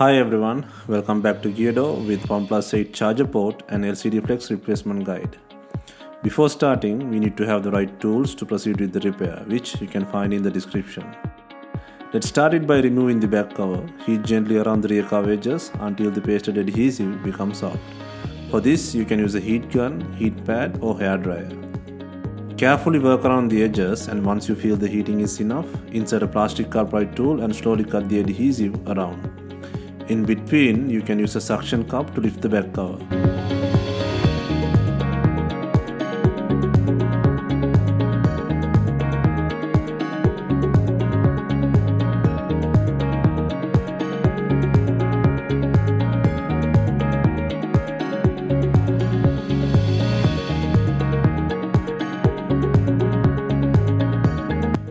Hi everyone, welcome back to DYOR with Oneplus 8 charger port and LCD flex replacement guide. Before starting, we need to have the right tools to proceed with the repair, which you can find in the description. Let's start it by removing the back cover. Heat gently around the rear cover edges until the pasted adhesive becomes soft. For this, you can use a heat gun, heat pad or hair dryer. Carefully work around the edges, and once you feel the heating is enough, insert a plastic culprit tool and slowly cut the adhesive around. In between, you can use a suction cup to lift the back cover.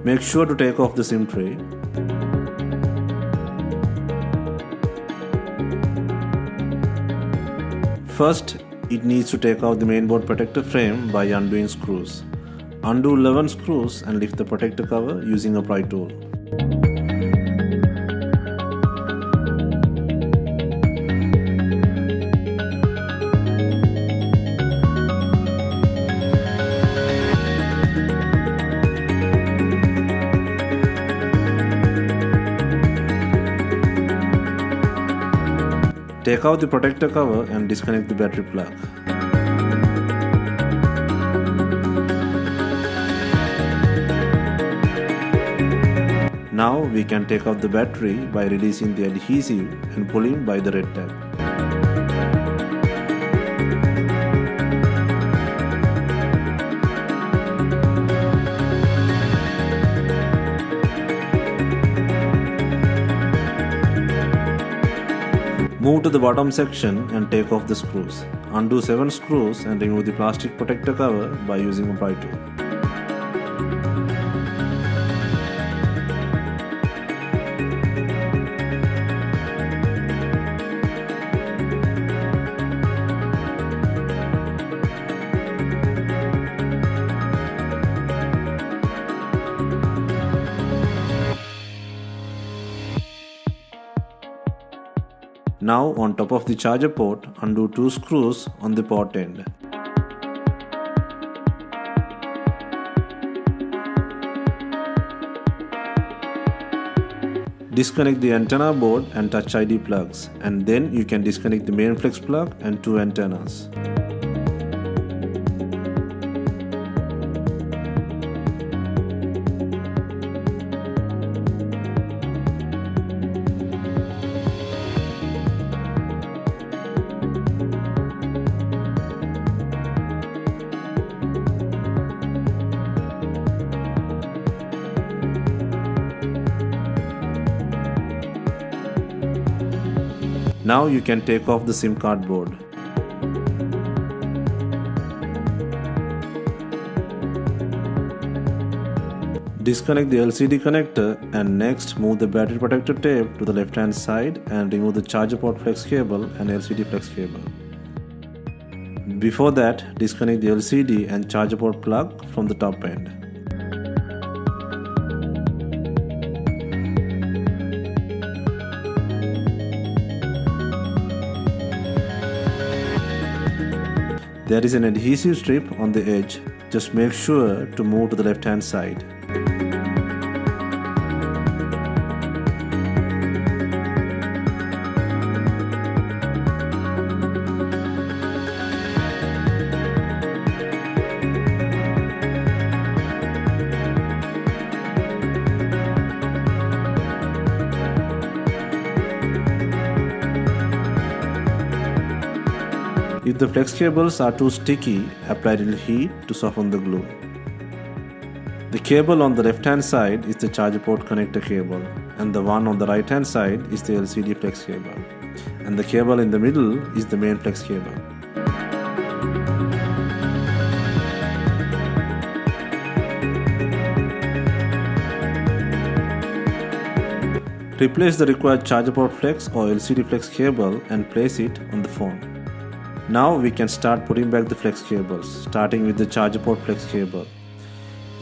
Make sure to take off the SIM tray. First, it needs to take out the mainboard protector frame by undoing screws. Undo 11 screws and lift the protector cover using a pry tool. Take out the protector cover and disconnect the battery plug. Now we can take out the battery by releasing the adhesive and pulling by the red tab. Move to the bottom section and take off the screws. Undo 7 screws and remove the plastic protector cover by using a pry tool. Now on top of the charger port, undo 2 screws on the port end. Disconnect the antenna board and touch ID plugs, and then you can disconnect the main flex plug and 2 antennas. Now you can take off the SIM card board. Disconnect the LCD connector and next move the battery protector tape to the left hand side and remove the charger port flex cable and LCD flex cable. Before that, disconnect the LCD and charger port plug from the top end. There is an adhesive strip on the edge. Just make sure to move to the left hand side. If the flex cables are too sticky, apply a little heat to soften the glue. The cable on the left hand side is the charger port connector cable, and the one on the right hand side is the LCD flex cable, and the cable in the middle is the main flex cable. Replace the required charger port flex or LCD flex cable and place it on the phone. Now we can start putting back the flex cables, starting with the charger port flex cable.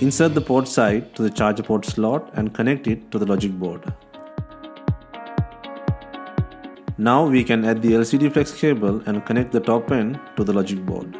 Insert the port side to the charger port slot and connect it to the logic board. Now we can add the LCD flex cable and connect the top end to the logic board.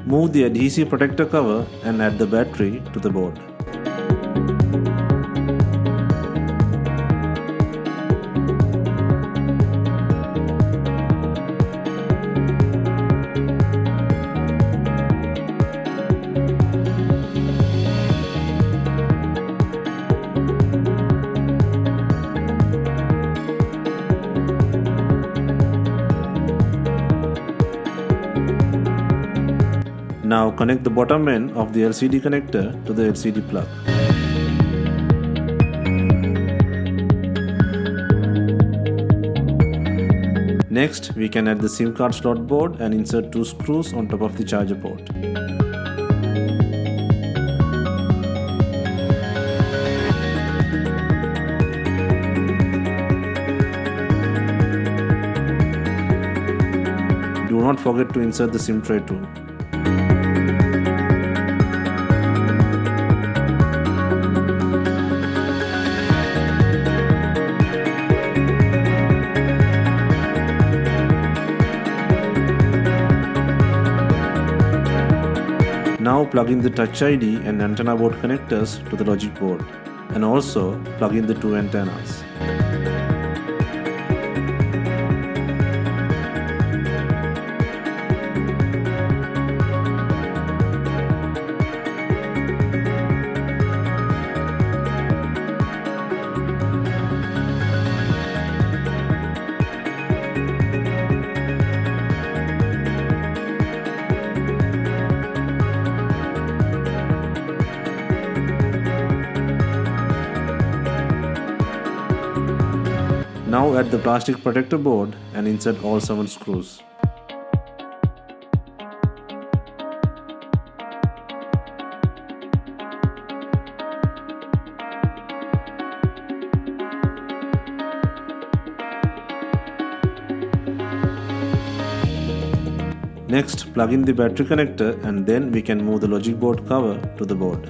Move the adhesive protector cover and add the battery to the board. Now connect the bottom end of the LCD connector to the LCD plug. Next, we can add the SIM card slot board and insert 2 screws on top of the charger port. Do not forget to insert the SIM tray too. Now plug in the Touch ID and antenna board connectors to the logic board, and also plug in the 2 antennas. Now add the plastic protector board and insert all 7 screws. Next, plug in the battery connector and then we can move the logic board cover to the board.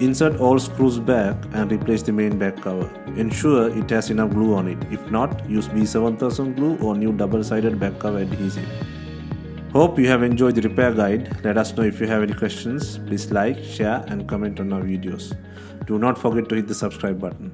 Insert all screws back and replace the main back cover. Ensure it has enough glue on it. If not, use B7000 glue or new double-sided back cover adhesive. Hope you have enjoyed the repair guide. Let us know if you have any questions. Please like, share and comment on our videos. Do not forget to hit the subscribe button.